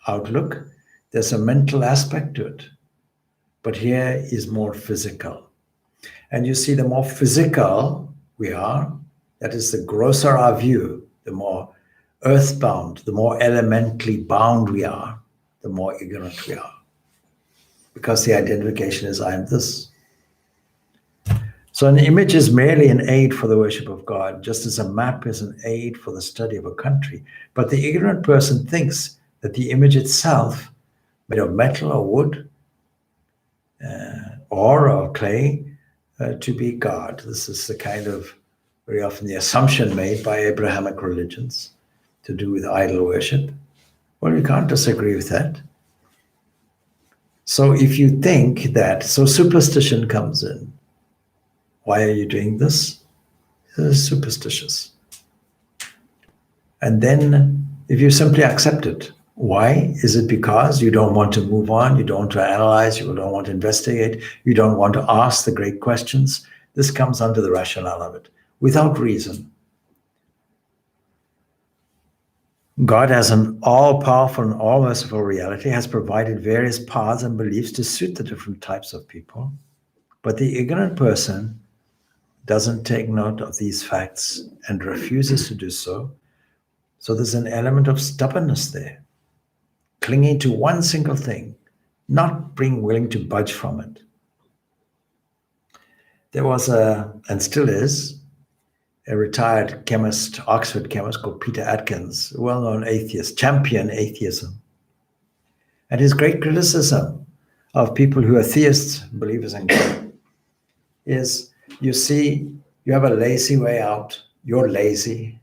outlook, there's a mental aspect to it. But here is more physical. And you see, the more physical we are, that is, the grosser our view, the more earthbound, the more elementally bound we are, the more ignorant we are. Because the identification is, I am this. So an image is merely an aid for the worship of God, just as a map is an aid for the study of a country. But the ignorant person thinks that the image itself, made of metal or wood, or clay, to be God. This is the kind of, very often, the assumption made by Abrahamic religions to do with idol worship. Well, we can't disagree with that. So if you think that, so superstition comes in. Why are you doing this? This is superstitious. And then if you simply accept it, why? Is it because you don't want to move on, you don't want to analyze, you don't want to investigate, you don't want to ask the great questions? This comes under the rationale of it, without reason. God, as an all-powerful and all-merciful reality, has provided various paths and beliefs to suit the different types of people. But the ignorant person doesn't take note of these facts and refuses to do so. So there's an element of stubbornness there, clinging to one single thing, not being willing to budge from it. There was and still is, a retired chemist, Oxford chemist called Peter Atkins, a well-known atheist, champion atheism. And his great criticism of people who are theists, believers in God, is, you see, you have a lazy way out. You're lazy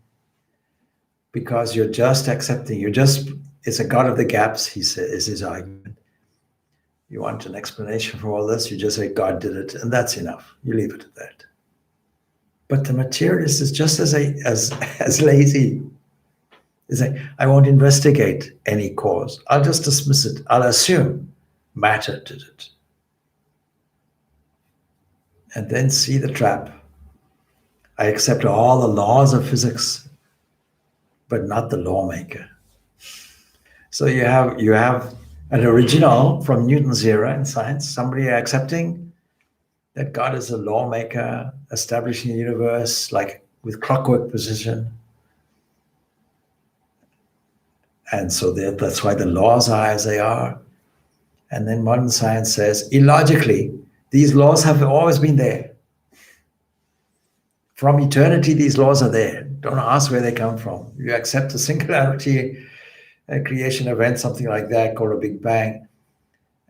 because you're just accepting. It's a God of the gaps, he says, is his argument. You want an explanation for all this, you just say God did it, and that's enough. You leave it at that. But the materialist is just as lazy. It's like, I won't investigate any cause. I'll just dismiss it. I'll assume matter did it. And then see the trap. I accept all the laws of physics, but not the lawmaker. So you have an original from Newton's era in science, somebody accepting that God is a lawmaker, establishing the universe like with clockwork precision. And so that's why the laws are as they are. And then modern science says, illogically, these laws have always been there. From eternity, these laws are there. Don't ask where they come from. You accept a singularity, a creation event, something like that, called a Big Bang.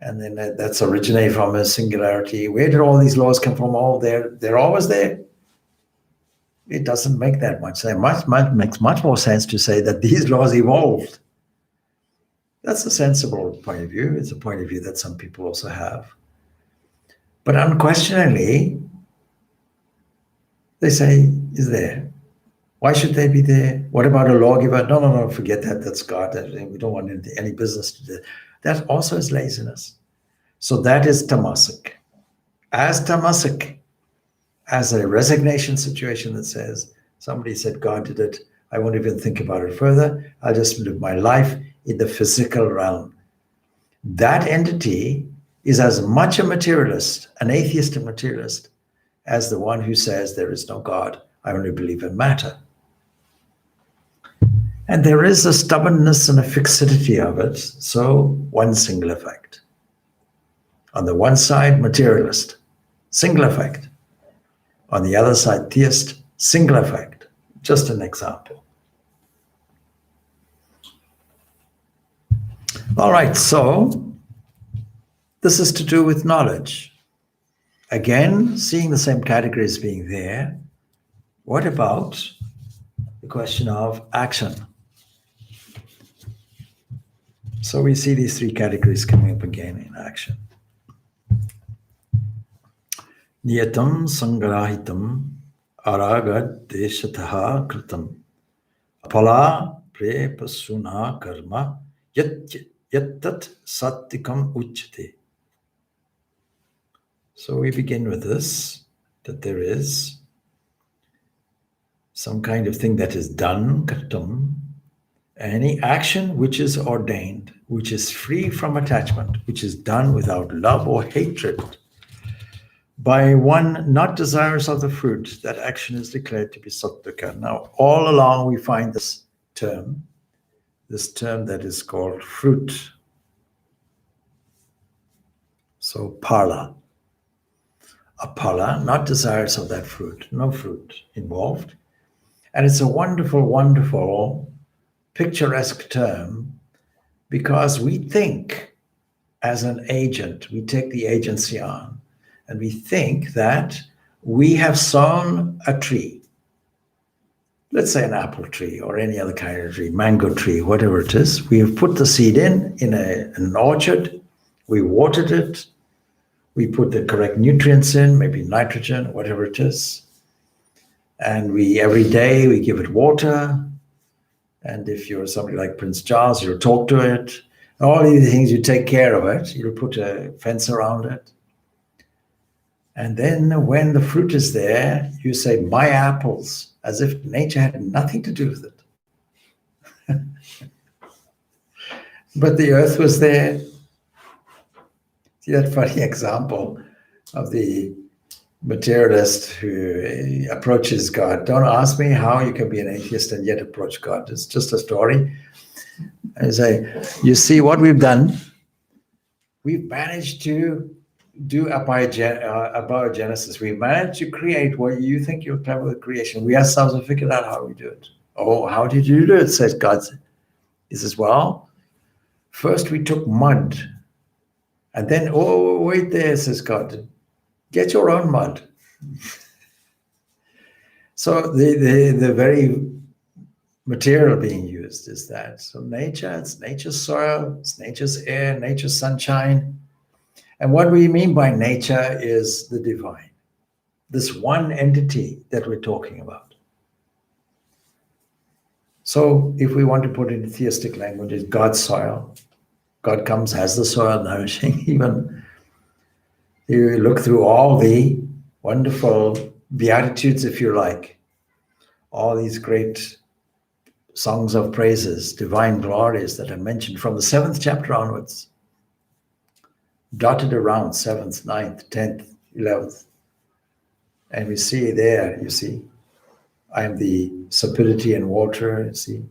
And then that's originated from a singularity. Where did all these laws come from? Oh, they're always there. It doesn't make that much sense. Makes much more sense to say that these laws evolved. That's a sensible point of view. It's a point of view that some people also have. But unquestionably, they say, is there. Why should they be there? What about a lawgiver? No, forget that. That's God. We don't want any business to do. That also is laziness. So that is tamasic. As tamasic as a resignation situation that says, somebody said God did it, I won't even think about it further. I'll just live my life in the physical realm. That entity is as much a materialist, an atheistic materialist, as the one who says there is no God, I only believe in matter. And there is a stubbornness and a fixity of it, so one single effect. On the one side, materialist, single effect. On the other side, theist, single effect. Just an example. All right, so this is to do with knowledge. Again, seeing the same categories being there, what about the question of action? So we see these three categories coming up again in action. Niyatam sangrahitam aragad deshataha kritam apala prepasuna karma yattat sattikam uchyate. So we begin with this, that there is some kind of thing that is done, kritam, any action which is ordained, which is free from attachment, which is done without love or hatred, by one not desirous of the fruit, that action is declared to be sattvika. Now, all along we find this term that is called fruit. So phala. A phala, not desirous of that fruit, no fruit involved. And it's a wonderful, wonderful, picturesque term because we think as an agent, we take the agency on, and we think that we have sown a tree. Let's say an apple tree or any other kind of tree, mango tree, whatever it is. We have put the seed in an orchard, we watered it, we put the correct nutrients in, maybe nitrogen, whatever it is. And every day we give it water. And if you're somebody like Prince Charles, you'll talk to it. All these things, you take care of it. You'll put a fence around it. And then when the fruit is there, you say, my apples, as if nature had nothing to do with it. But the earth was there. See that funny example of the materialist who approaches God. Don't ask me how you can be an atheist and yet approach God. It's just a story. I say, you see what we've done? We've managed to do abiogenesis. We managed to create what you think you're clever with creation. We ourselves have figured out how we do it. Oh, how did you do it? Says God. He says, well, first we took mud. And then, oh, wait there, says God. Get your own mud. So the very material being used is that. So nature, it's nature's soil, it's nature's air, nature's sunshine. And what we mean by nature is the divine, this one entity that we're talking about. So if we want to put it in theistic language, it's God's soil. God comes, has the soil nourishing. Even you look through all the wonderful beatitudes, if you like, all these great songs of praises, divine glories that are mentioned from the 7th chapter onwards, dotted around 7th, 9th, 10th, 11th. And we see there, you see, I am the sapidity in water, you see,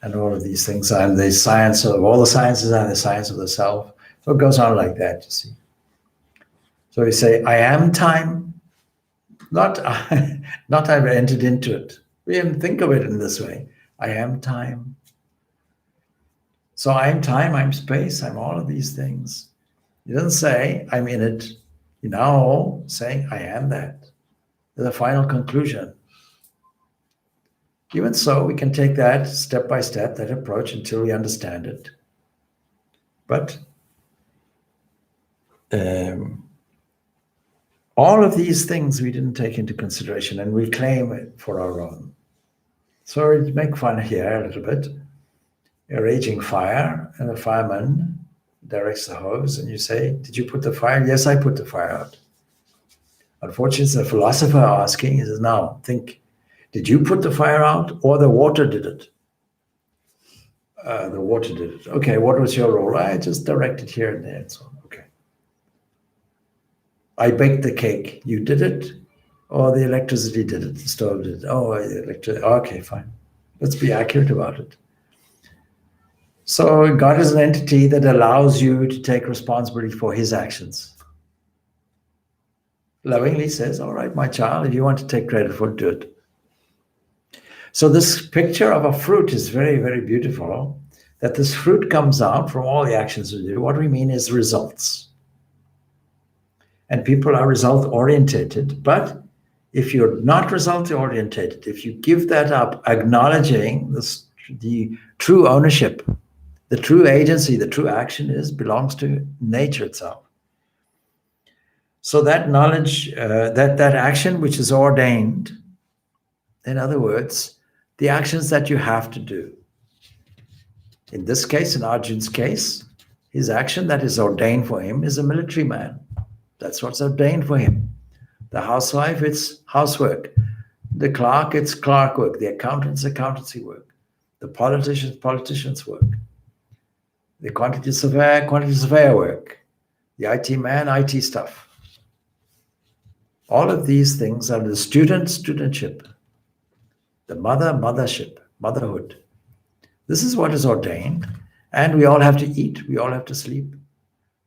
and all of these things. I am the science of, all the sciences are the science of the self. So it goes on like that, you see. So we say, I am time, not I've entered into it. We even think of it in this way. I am time. So I am time, I'm space, I'm all of these things. You don't say, I'm in it. You're now saying, I am that. There's a final conclusion. Even so, we can take that step by step, that approach, until we understand it. But all of these things we didn't take into consideration, and we claim it for our own. So we make fun here a little bit. A raging fire, and the fireman directs the hose, and you say, did you put the fire? Yes, I put the fire out. Unfortunately, it's a philosopher asking, he says, now, think, did you put the fire out, or the water did it? The water did it. Okay, what was your role? I just directed here and there and so on. Okay. I baked the cake. You did it, or the electricity did it, the stove did it? Oh, the electricity. Okay, fine. Let's be accurate about it. So God is an entity that allows you to take responsibility for his actions. Lovingly says, all right, my child, if you want to take credit for it, do it. So this picture of a fruit is very, very beautiful, that this fruit comes out from all the actions we do. What we mean is results. And people are result-orientated, but if you're not result-orientated, if you give that up, acknowledging the true ownership, the true agency, the true action belongs to nature itself. So that knowledge, that action which is ordained, in other words, the actions that you have to do. In this case, in Arjun's case, his action that is ordained for him is a military man. That's what's ordained for him. The housewife, it's housework. The clerk, it's clerk work. The accountant's accountancy work. The politician's work. The quantity surveyor work. The IT man, IT stuff. All of these things are the studentship. The mothership, motherhood. This is what is ordained. And we all have to eat. We all have to sleep.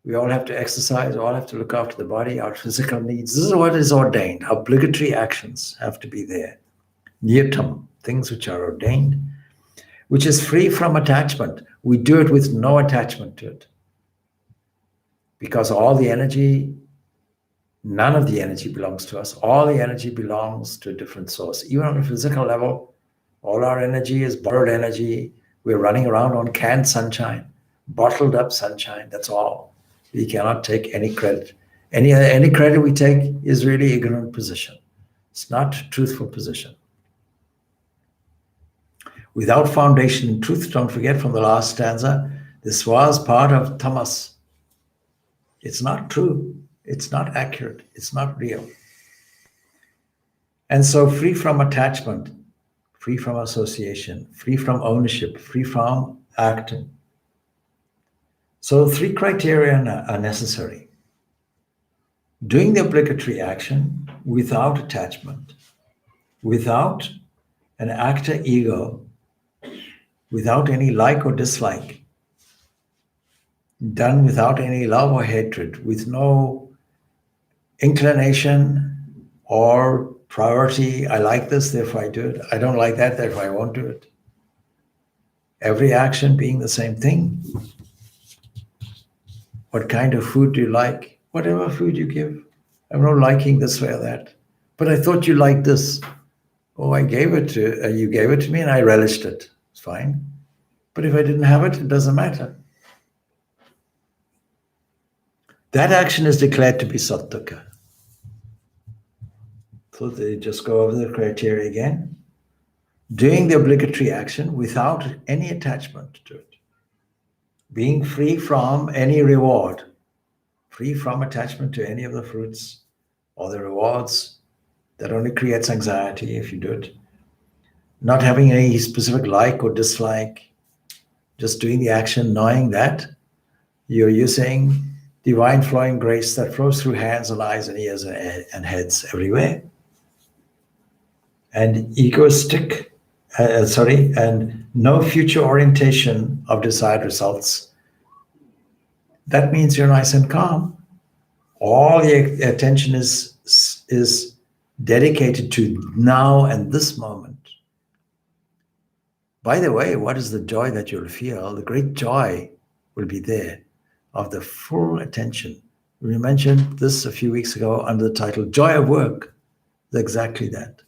We all have to exercise. We all have to look after the body, our physical needs. This is what is ordained. Obligatory actions have to be there. Niyatam, things which are ordained, which is free from attachment. We do it with no attachment to it. Because all the energy, none of the energy belongs to us. All the energy belongs to a different source. Even on a physical level, all our energy is borrowed energy. We're running around on canned sunshine, bottled up sunshine, that's all. We cannot take any credit. Any credit we take is really ignorant position. It's not truthful position. Without foundation in truth, don't forget from the last stanza, this was part of tamas. It's not true. It's not accurate. It's not real. And so free from attachment, free from association, free from ownership, free from acting. So 3 criteria are necessary. Doing the obligatory action without attachment, without an actor ego, without any like or dislike, done without any love or hatred, with no inclination or priority. I like this, therefore I do it. I don't like that, therefore I won't do it. Every action being the same thing. What kind of food do you like? Whatever food you give. I'm not liking this way or that. But I thought you liked this. Oh, you gave it to me and I relished it. It's fine. But if I didn't have it, it doesn't matter. That action is declared to be sattaka. So they just go over the criteria again. Doing the obligatory action without any attachment to it. Being free from any reward, free from attachment to any of the fruits or the rewards. That only creates anxiety if you do it. Not having any specific like or dislike, just doing the action, knowing that you're using divine flowing grace that flows through hands and eyes and ears and heads everywhere. And and no future orientation of desired results. That means you're nice and calm. All the attention is dedicated to now and this moment. By the way, what is the joy that you'll feel? The great joy will be there. of the full attention. We mentioned this a few weeks ago under the title Joy of Work. It's exactly that.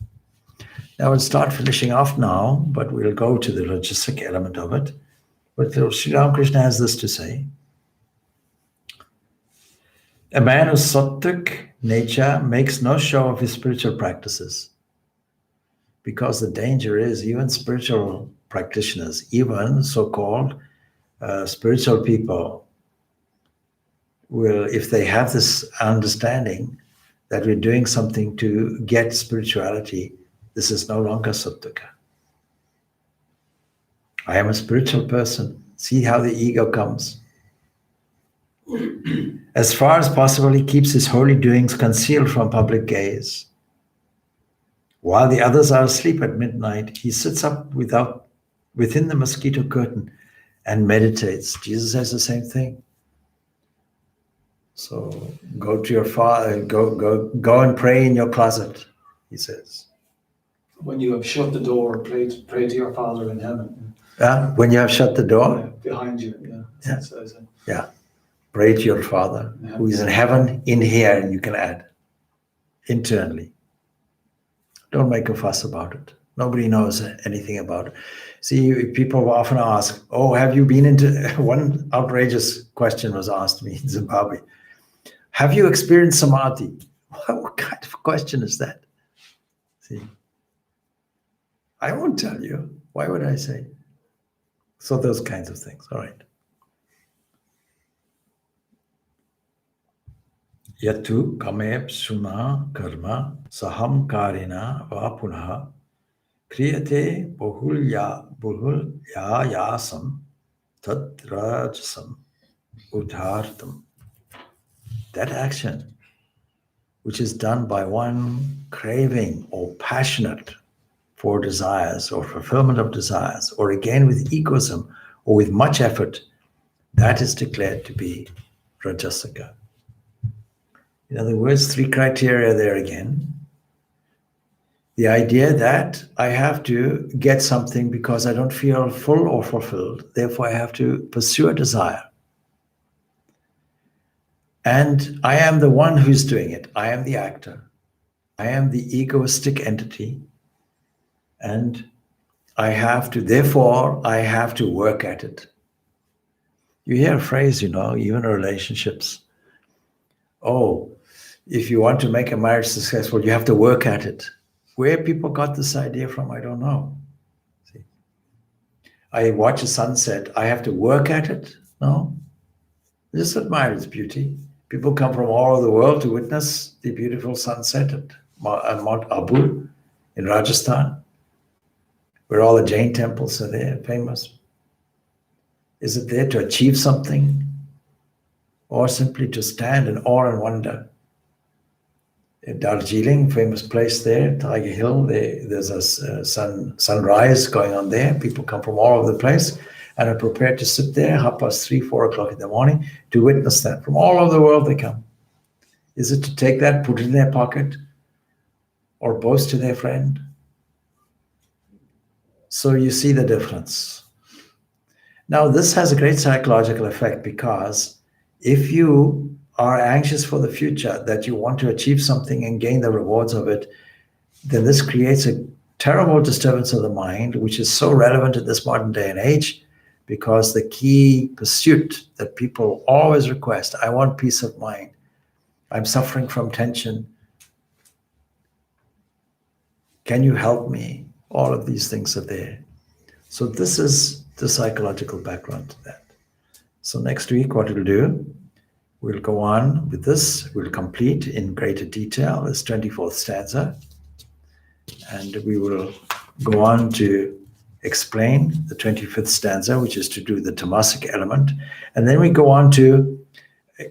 Now we'll start finishing off now, but we'll go to the Rajasic element of it. But Sri Ramakrishna has this to say. A man of sattvic nature makes no show of his spiritual practices, because the danger is even spiritual practitioners, even so-called spiritual people, will, if they have this understanding that we're doing something to get spirituality, this is no longer sattvika. I am a spiritual person. See how the ego comes. As far as possible, he keeps his holy doings concealed from public gaze. While the others are asleep at midnight, he sits up within the mosquito curtain and meditates. Jesus says the same thing. So go to your father, go and pray in your closet, he says. When you have shut the door, pray to your Father in heaven. When you have shut the door? Behind you, yeah. Yeah. Pray to your Father who is in heaven, in here, and you can add internally. Don't make a fuss about it. Nobody knows anything about it. See, people often ask, oh, have you been into, one outrageous question was asked me in Zimbabwe. Have you experienced samadhi? What kind of question is that? See, I won't tell you. Why would I say? So those kinds of things, all right. Yatu kameb suna karma saham karina vapunaha kriyate buhulya yasam tadrajasam udhartam. That action, which is done by one craving or passionate for desires or fulfillment of desires, or again with egoism or with much effort, that is declared to be Rajasika. In other words, 3 criteria there again. The idea that I have to get something because I don't feel full or fulfilled, therefore I have to pursue a desire. And I am the one who's doing it. I am the actor. I am the egoistic entity. And therefore I have to work at it. You hear a phrase, even in relationships. Oh, if you want to make a marriage successful, you have to work at it. Where people got this idea from, I don't know. See, I watch a sunset, I have to work at it? No. Just admire its beauty. People come from all over the world to witness the beautiful sunset at Mount Abu in Rajasthan, where all the Jain temples are there, famous. Is it there to achieve something, or simply to stand in awe and wonder? In Darjeeling, famous place there, Tiger Hill, there's a sunrise going on there. People come from all over the place and are prepared to sit there 3:30, 4 o'clock in the morning to witness that. From all over the world they come. Is it to take that, put it in their pocket, or boast to their friend? So you see the difference. Now this has a great psychological effect, because if you are anxious for the future, that you want to achieve something and gain the rewards of it, then this creates a terrible disturbance of the mind, which is so relevant in this modern day and age, because the key pursuit that people always request, I want peace of mind. I'm suffering from tension. Can you help me? All of these things are there. So this is the psychological background to that. So next week, what we'll do, we'll go on with this. We'll complete in greater detail this 24th stanza. And we will go on to explain the 25th stanza, which is to do the tamasic element. And then we go on to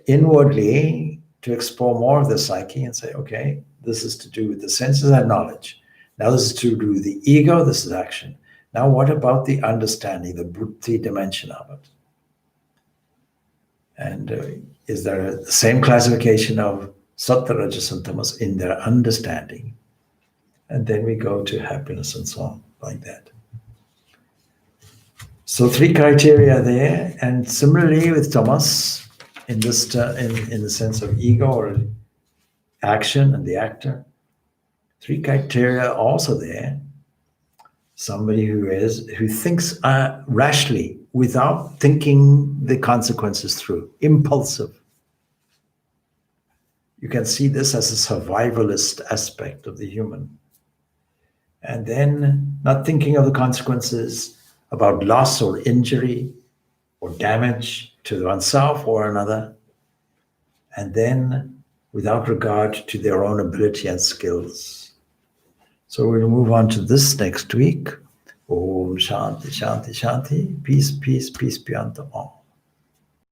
inwardly to explore more of the psyche and say, okay, this is to do with the senses and knowledge. Now this is to do with the ego, this is action. Now what about the understanding, the buddhi dimension of it? And is there the same classification of sattva, rajas, and tamas in their understanding? And then we go to happiness and so on, like that. So 3 criteria there. And similarly with tamas, in this in the sense of ego or action and the actor. 3 criteria also there. Somebody who thinks rashly without thinking the consequences through, impulsive. You can see this as a survivalist aspect of the human. And then not thinking of the consequences about loss or injury or damage to oneself or another. And then without regard to their own ability and skills. So we'll move on to this next week. Om Shanti, Shanti, Shanti. Peace, peace, peace be unto all.